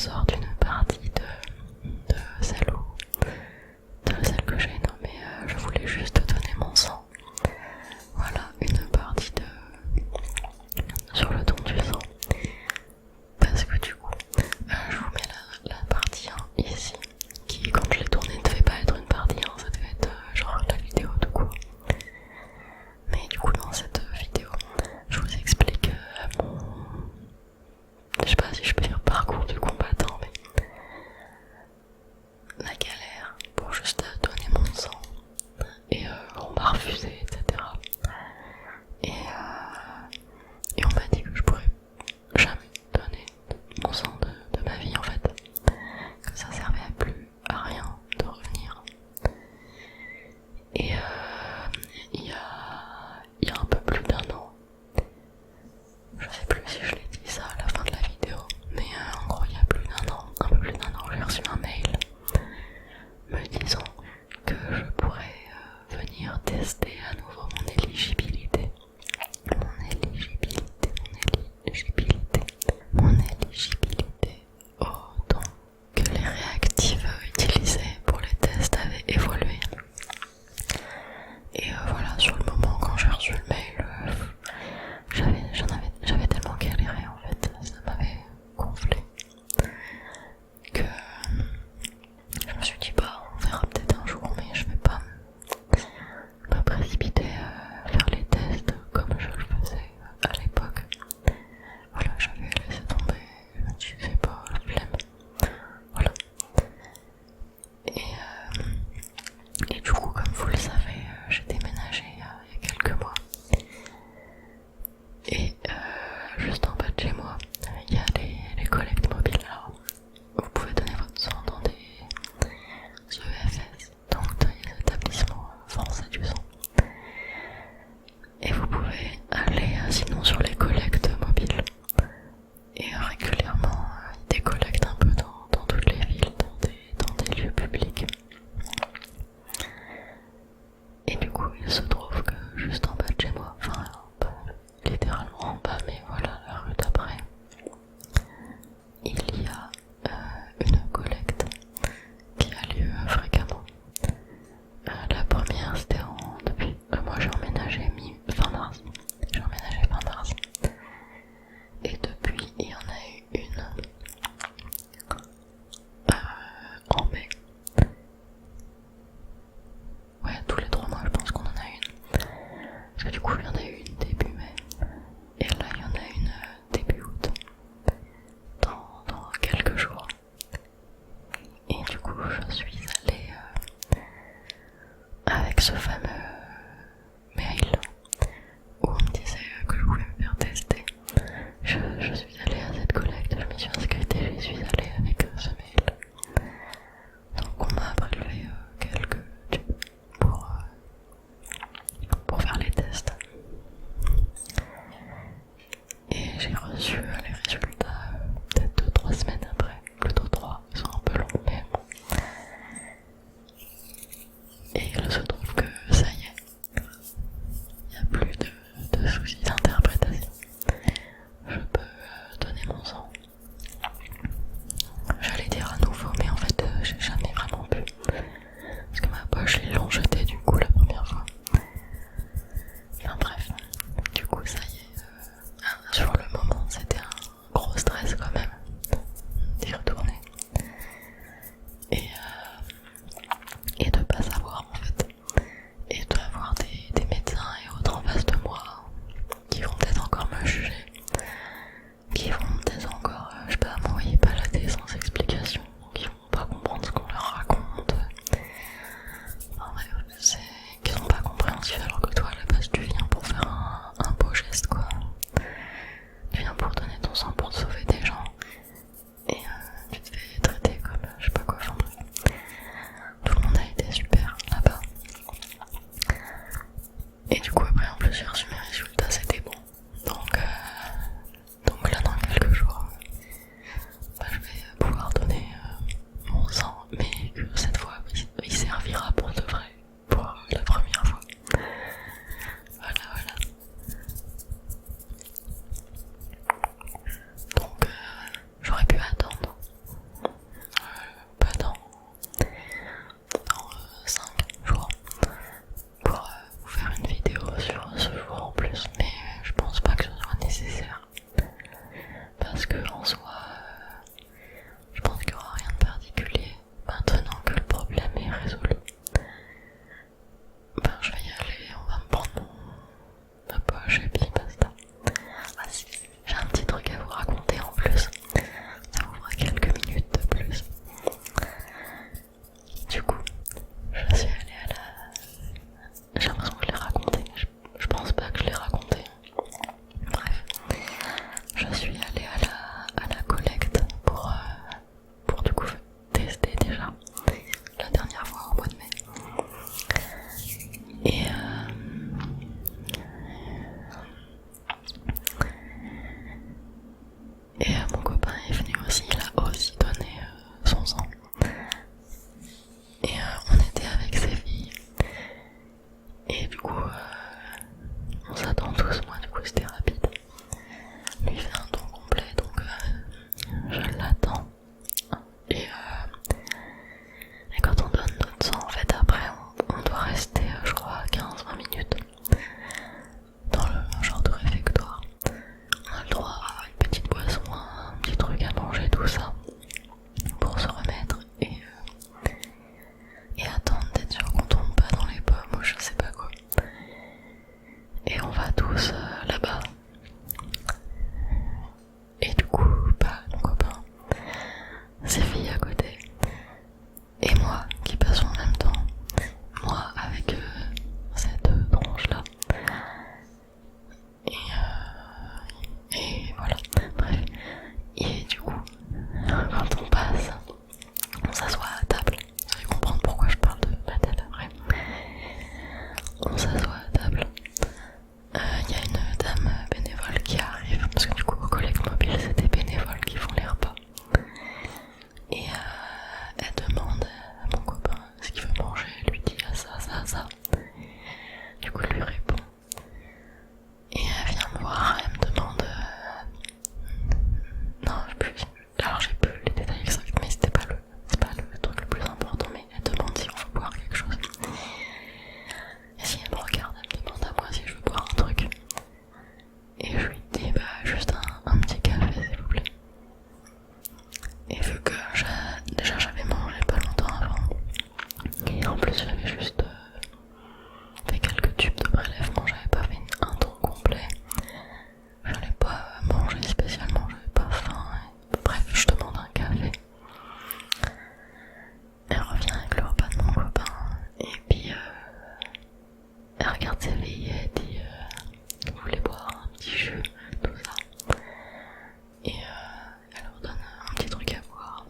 sors d'une partie de celle que j'ai nommée je voulais juste donner mon sang. Voilà, une partie sur le don du sang. Parce que du coup, je vous mets la partie 1 ici, qui quand je l'ai tournée ne devait pas être une partie 1, ça devait être genre la vidéo de quoi. Mais du coup dans cette vidéo, je vous explique mon... Je sais pas si je peux dire parcours du combattant, mais mon copain est venu aussi, il a aussi donné son sang. Et on était avec ses filles. Et du coup, on s'attend tous, moi du coup c'était rapide. Lui il fait un don complet, donc je l'attends. Et quand on donne notre sang, en fait après on doit rester, je crois, 15-20 minutes dans le genre de réfectoire. On a le droit à une petite boisson, un petit truc à manger, tout ça, pour se remettre et attendre d'être sûr qu'on tombe pas dans les pommes ou je sais pas quoi. Et on va tous là-bas. Et du coup, mon copain, ses filles à côté, et moi qui passons en même temps, moi avec cette tronche là. Et voilà, bref. Et du coup, quand on passe, on s'assoit à table. Vous allez comprendre pourquoi je parle de ma tête après. On s'assoit à table. Y a une dame bénévole qui arrive, parce que du coup, aux collectes mobiles, c'est des bénévoles qui font les repas. Et elle demande à mon copain ce qu'il veut manger. Elle lui dit ça. Du coup, elle lui répond. Et elle vient me voir, elle me demande. Non, alors j'ai plus les détails exacts, mais c'est pas le truc le plus important, mais elle demande si on veut boire quelque chose. Et si elle me regarde, elle me demande à moi si je veux boire un truc. Et je lui dis juste un petit café s'il vous plaît. Et vu que déjà j'avais mangé pas longtemps avant, et en plus j'avais juste fait quelques tubes de prélèvement, j'avais pas fait un tour complet. J'allais pas manger spécialement, j'avais pas faim. Bref, je demande un café. Elle revient avec le repas de mon copain. Et puis elle regarde ses filles et elle dit vous voulez boire un petit jus, tout ça. Et elle leur donne un petit truc à boire.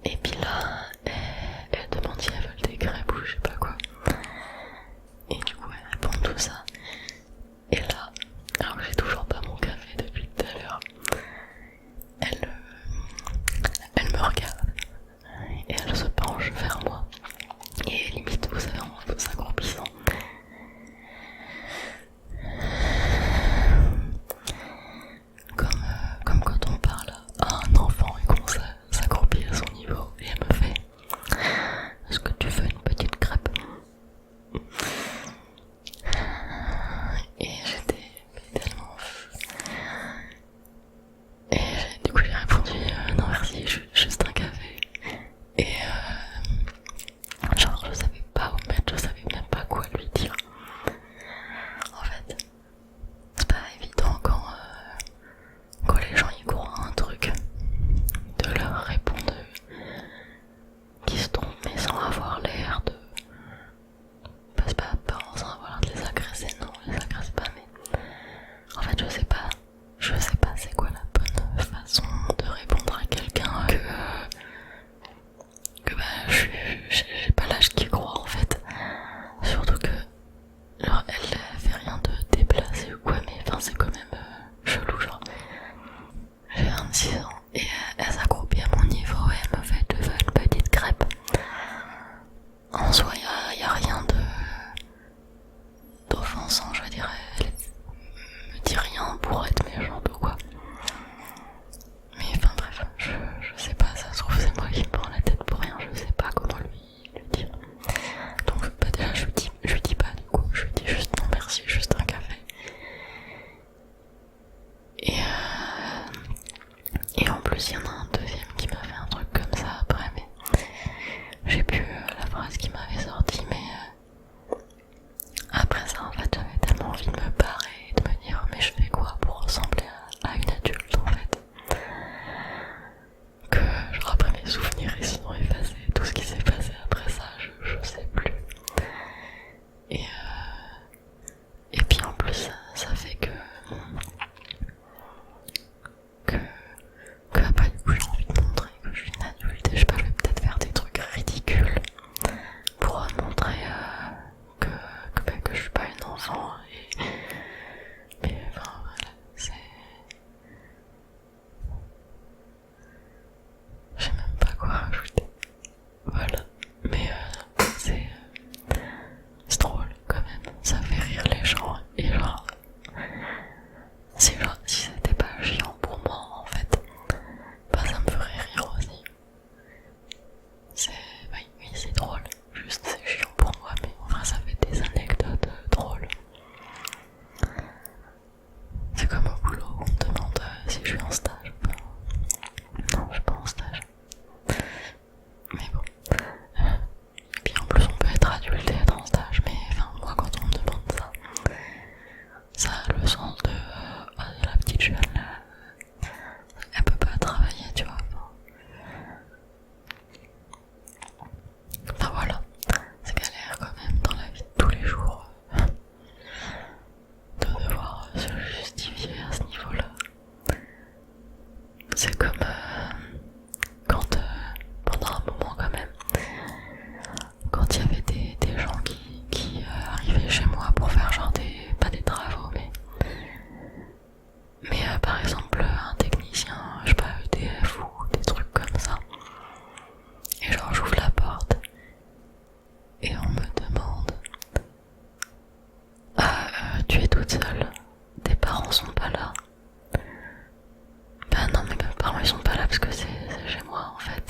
Et puis là, elle demande si elles veulent des crêpes ou je sais pas quoi. Et du coup elle répond tout ça. Et là, alors que j'ai toujours pas mon café depuis tout à l'heure, elle me regarde et elle se penche vers moi. Et limite, vous savez, en s'accroupissant. Comme quand on parle à un enfant et qu'on s'accroupit à son niveau. Et elle me fait: est-ce que tu veux une petite crêpe? Et j'étais tellement... Et du coup j'ai répondu non merci, juste un café. Et genre je savais pas où mettre, je savais même pas quoi lui dire. En fait, c'est pas évident quand les gens y croient un truc de leur répondre qui se trompent mais sans avoir l'air de... c'est pas sans avoir l'air de les agresser, non, on les agresse pas, mais en fait je sais pas c'est quoi la bonne façon de répondre à quelqu'un que j'ai pas l'âge qui croit en fait. Surtout que genre, elle fait rien de déplacé ou quoi, mais enfin c'est quand même chelou genre. J'ai 26 ans et elle s'accroupit à mon niveau et elle me fait une petite crêpe. En soi y a rien d'offensant, je dirais. Elle me dit rien pour être méchante ou quoi. Mais enfin bref, je sais pas, ça se trouve c'est moi qui me prends la tête pour rien, je sais pas comment lui dire. Donc déjà je lui dis pas du coup, je lui dis juste non merci, juste un café. Et en C'est comme quand pendant un moment quand même, quand il y avait des gens qui arrivaient chez moi pour faire genre pas des travaux mais par exemple un technicien, je sais pas, EDF ou des trucs comme ça. Et genre j'ouvre la porte et on me demande ah tu es toute seule, tes parents sont pas là. Bah non mais mes parents ils sont pas là parce que c'est chez moi en fait.